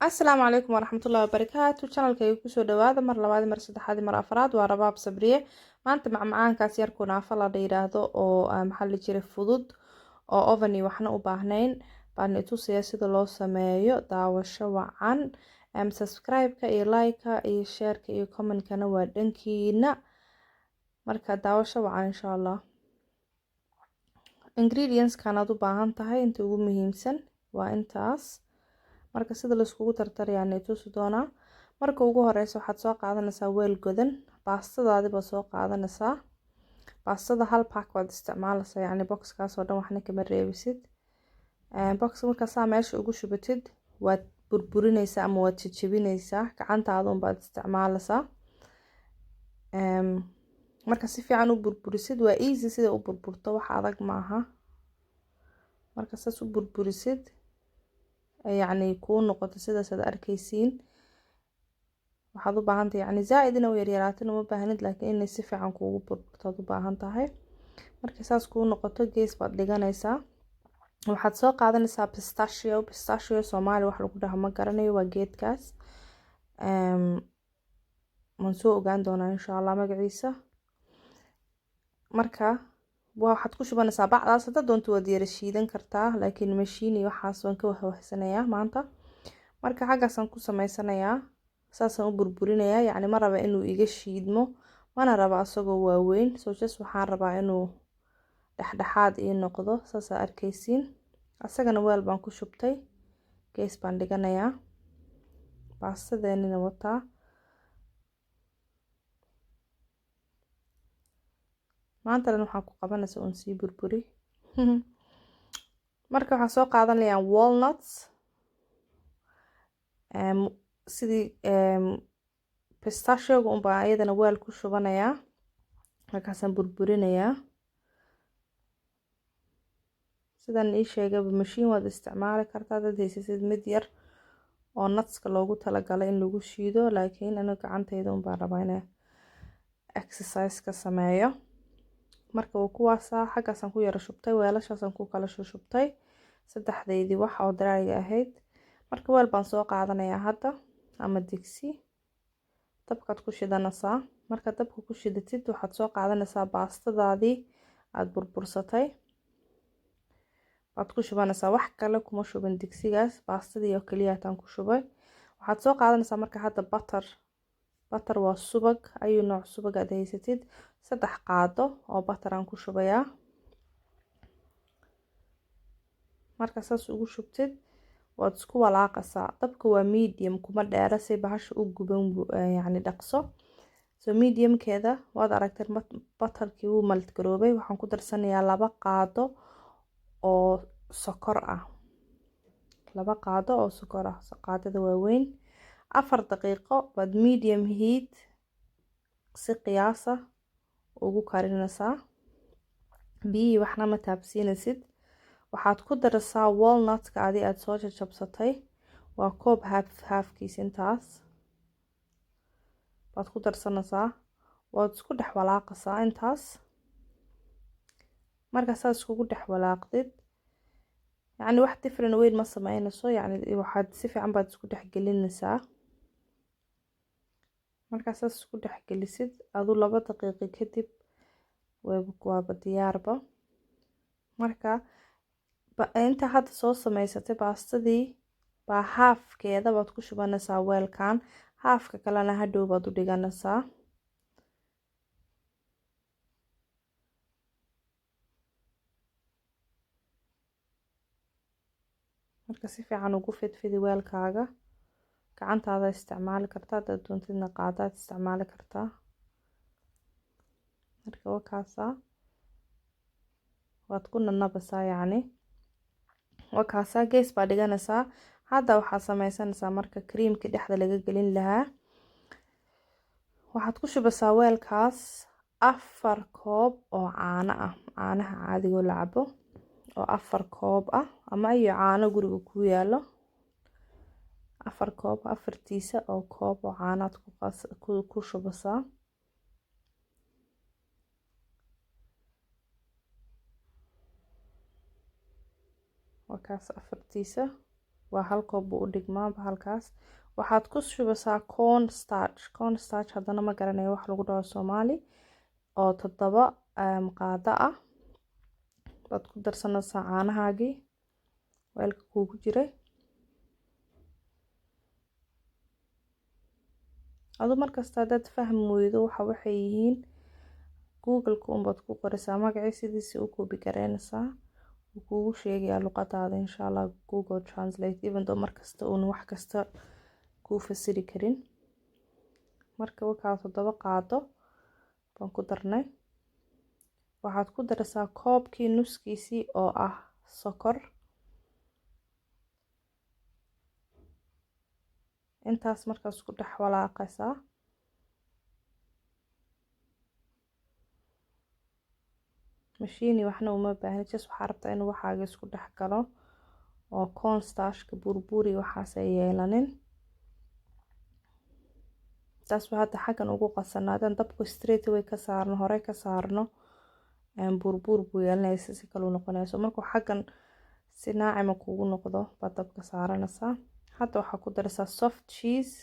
Asalaamu calaykum waraxmatullaahi wabarakaatu. Channelkayga kusoo dhawaada mar labaad mar saddexaad mar afraad waa Rabaab Sabriye. Maanta macmacaankaas yar kunaafa la yiraahdo oo maxaa la jiray fudud oo oven iyo waxna u baahnayn baan itusayaa sida loo sameeyo. Daawasho wacan. Subscribe-ka iyo like-ka iyo share-ka iyo comment-kana waa dhankiina. Marka daawasho wacan insha Allah. Ingredients-kan aad u baahan tahay inta ugu muhiimsan waa intaas. Marka sida la iskugu tartarayaan tusi doonaa. Marka ugu horeysa waxaad soo qaadanaysaa weel godan, baastadaadi ba soo qaadanaysaa. Baastada hal pack waad isticmaalaysaa, yacni box-kaas oo dhan waxna kama reebisid. Box marka saa meesha ugu shubatid waad burburinaysaa ama waad jajabinaysaa, gacantaada un baad isticmaalaysaa. Marka si fiican u burburisid waa easy sida u burburto, wax adag maaha. Marka saas u burburisid يعني يكون نقطة سيدة سيدة أركيسين waxaad u baahan tahay yani zaaid inuu yaryaraatin uma baahnid laakiin inay si fiican kuugu burburto u baahan tahay. Marka saas kuu noqoto gees baad dhiganaysaa. Waxaad soo qaadanaysaa pistachio Soomaali wax lagu dhaho ma garanayo, waa geedkaas. waan soo ogaan doonaa insha Allah magaciisa. Marka waxaad ku shubanaysaa bacdaas, hadda doonto waad yara shiidan kartaa laakiin mashiin iyo waxaas waan ka wahwahsanayaa maanta. Marka xaggaasaan ku samaysanayaa, saasaan u burburinayaa, yacni ma raba inuu iga shiidmo, mana raba asagoo waaweyn, so just waxaan rabaa inuu dhexdhexaad ii noqdo, saas aad arkaysiin. Asagana weel baan ku shubtay, gees baan dhiganayaa. Baastadeenina wataa. maanta dhan waxaan ku qabanaysaa uun sii burburi. Marka waxaan soo qaadanayaa walnuts, sidii pistachio-ga un baan ayadana weel ku shubanayaa. Markaasaan burburinayaa. sidan ii sheegaba mashiin waad isticmaali kartaa dad haysasid mid yar oo nutska loogu talagalay in lagu shiido, laakiin aniga gacantayda un baan rabaa inaan exercise ka sameeyo. marka waa kuwaasa xaggaasaan ku yara shubtay, weelashaasaan ku kala shubtay saddexdeydii wax oo dry ahayd. marka weel baan soo qaadanayaa hadda ama digsi, dabkaad ku shidanaysaa. marka dabka ku shidatid waxaad soo qaadanaysaa baastadaadii aad burbursatay, waad ku shubanaysaa, wax kale kuma shubin digsigaas, baastadii oo kaliya taan ku shubay. waxaad soo qaadanaysaa marka hadda butter waa subag, ayuu nooc subag aad haysatid. 3 qaado oo butter aan ku shubayaa. marka saas ugu shubtid waad isku walaaqaysaa. dabka waa medium, kuma dheera si bahasha u guban yani dhaqso. so medium-keeda waad aragteen butterkii wuu melt garoobay. waxaan ku darsanayaa 2 qaado oo sokor ah. 2 qaado oo sokor ah, qaadada waaweyn. 4 daqiiqo baad medium heat si qiyaasa ugu karinaysaa. biyi waxna ma taabsiinaysid. waxaad ku daraysaa walnut-ka aad soo jajabsatay, waa koob halfkiis intaas baad ku darsanaysaa. waad isku dhex walaaqaysaa intaas. marka saas iskugu dhex walaaqdid yani wax different weyn ma sameynayso, yani waxaad si fiican baad isku dhex gelinaysaa. marka saas isku dhex gelisid adu 2 daqiiqo kadib waaba diyaarba. marka inta hadda soo samaysatay baastadii baa halfkeeda baad ku shubanaysaa weelkan, halfka kalena hadhow baad u dhiganaysaa. marka si fiican ugu fidfidi weelkaaga. gacantaada isticmaali kartaa, dad doontidna qaadaad isticmaali kartaa. marka wakaasa waad ku nanabaysaa, yani wakaasa gees baa dhiganaysaa. hadda waxaad samaysanaysaa marka creamkii dhexda laga gelin lahaa. waxaad ku shubaysaa weelkaas 4 koob oo caano ah, caanaha caadigo la cabo oo 4 koob ah, ama iyo caano guriga ku yaalo. 4 koob, 4tiisa oo koob oo caanaad ku shubaysaa. wakaas 4tiisa waa hal koob buu u dhigmaa bahalkaas. waxaad ku shubaysaa corn starch haddana ma garanayo wax lagu dhaho Soomaali, oo 7 qaado ah. baad ku darsanaysaa caanahaagii weelka kuugu jiray. adu markasta haddaad fahmi weydo waxay yihiin google-ka unbaad ku qoraysaa magacii sidiisa u koobi garaynaysaa, wuu kuugu sheegayaa luqadaada insha Allah Google Translate, even though markasta uun wax kasta kuu fasiri karin. marka wakaa 7 qaado baan ku darnay. waxaad ku daraysaa koobkii nuskiisii oo ah sokor. intaas markaas ku dhex walaaqaysaa. mashiini waxna uma baahni, just waxaa rabtaa inuu waxaaga isku dhex galo oo corn starch-ka burburi waxaas ay yeelanin. taas waa hadda xaggan ugu qasanaadan dabku straight away ka saarno, hore ka saarno burbur buu yeelanaysa, si kale u noqonayso. markuu xaggan si naacima kuugu noqdo baad dabka saaranaysaa. hadda waxaa ku daraysaa soft cheese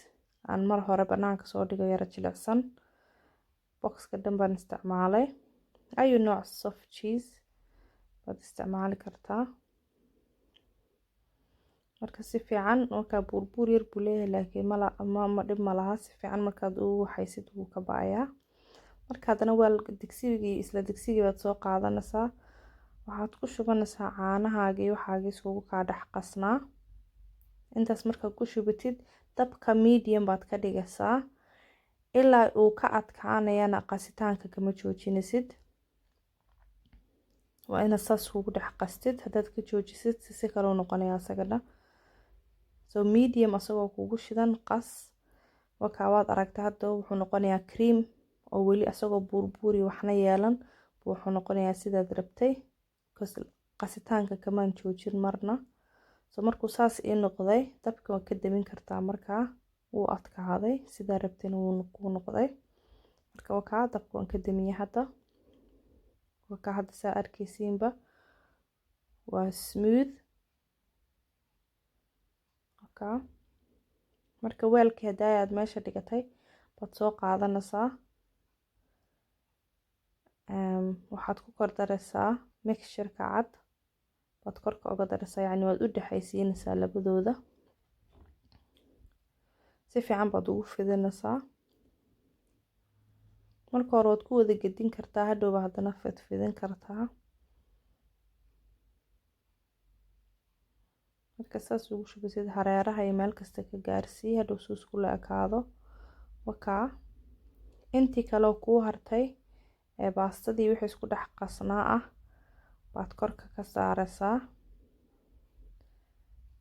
aan mar hore banaanka soo dhigo yara jilicsan. boxka dhan baan isticmaalay. ayu nooc soft cheese baad isticmaali kartaa. marka si fiican markaa burbur yar buu leeyahay laakiin ma dhib ma laha, si fiican markaad u waxaysid wuu ka baayaa. marka haddana waa digsigii baad soo qaadanaysaa. waxaad ku shubanaysaa caanahaagii waxaagii iskugu kaa dhex qasnaa. intaas markaad ku shubatid dabka medium baad ka dhigaysaa ilaa uu ka adkaanayana qasitaanka kama joojinaysid. waa inaad saas ugu dhex qastid, haddaad ka joojisid si kale u noqonaya asagana. so medium asagoo kugu shidan qas. wakaa waad aragtay hadda wuxuu noqonayaa cream oo weli asagoo burburi waxna yeelan wuxuu noqonayaa sidaad rabtay, qasitaanka kamaan joojin marna. so markuu saas ii noqday dabka waa ka damin kartaa. markaa wuu adkaaday sidaa rabtayna wuu noqday. marka wakaa dabka waan ka damiyay hadda. wakaa hadda saa arkaysiinba waa smooth. wakaa marka weelkii haddaa aad meesha dhigatay baad soo qaadanaysaa. waxaad ku kor daraysaa mixture-ka cad baad korka uga daraysaa, yacni waad u dhexaysiinaysaa labadooda. si fiican baad ugu fidinaysaa. marka hore waad ku wada gedin kartaa, hadhowba haddana fidin kartaa. marka saas ugu shubaysid hareeraha iyo meel kasta ka gaarsii, hadhow suu iskula ekaado. wakaa intii kaleo kuu hartay ee baastadii wixii isku dhex qasnaa ah baad korka ka saaraysaa.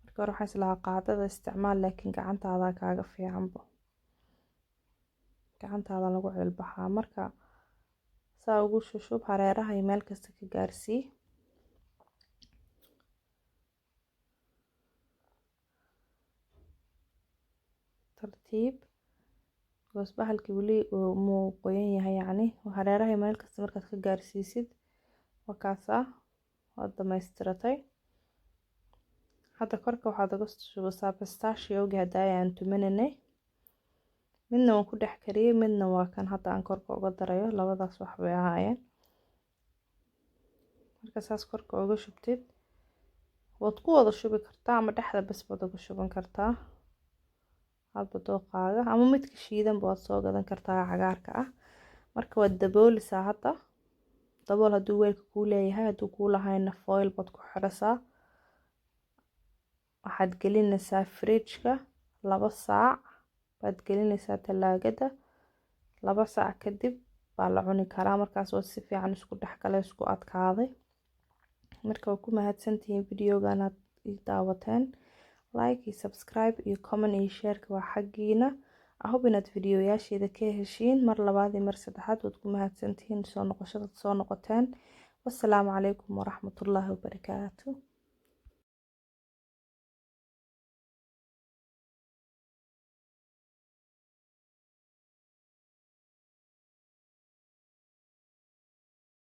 marka hore waxaan islahaa qaadada isticmaal, laakiin gacantaada kaaga fiicanba, gacantaada lagu cilbaxaa. marka saa ugu shushub hareeraha iyo meel kasta ka gaarsii. tartiib goos bahalkii weli muu qoyan yahay, yacni hareeraha iyo meel kasta markaad ka gaarsiisid wakaasaa waad dhamaystiratay. hadda korka waxaad uga shubaysaa pistachio-gii haddaa aan tumaninay. midna waan ku dhex kariyay, midna waa kan hadda aan korka uga darayo. labadaas wax bay ahaayeen. marka saas korka uga shubtid waad ku wada shubi kartaa ama dhexda bas baad uga shuban kartaa hadba dooqaaga, ama midka shiidanba waad soo gadan kartaa cagaarka ah. marka waad daboolisaa. hadda dabool hadduu weelka kuu leeyahay, hadduu kuu lahayna foil baad ku xiraysaa. waxaad gelinaysaa fridge-ka 2 saac baad gelinaysaa talaagada. 2 saac kadib baa la cuni karaa. markaas waa si fiican isku dhexgalay, isku adkaaday. marka waa ku mahadsantihiin videogan aad ii daawateen. like iyo subscribe iyo comment iyo share-ka waa xaggiina. ahob inaad videoyaasheeda ka heshiin mar labaad iyo mar saddexaad. waad ku mahadsantihiin soo noqoshada soo noqoteen. wassalaamu calaykum waraxmatullaahi wabarakaatu.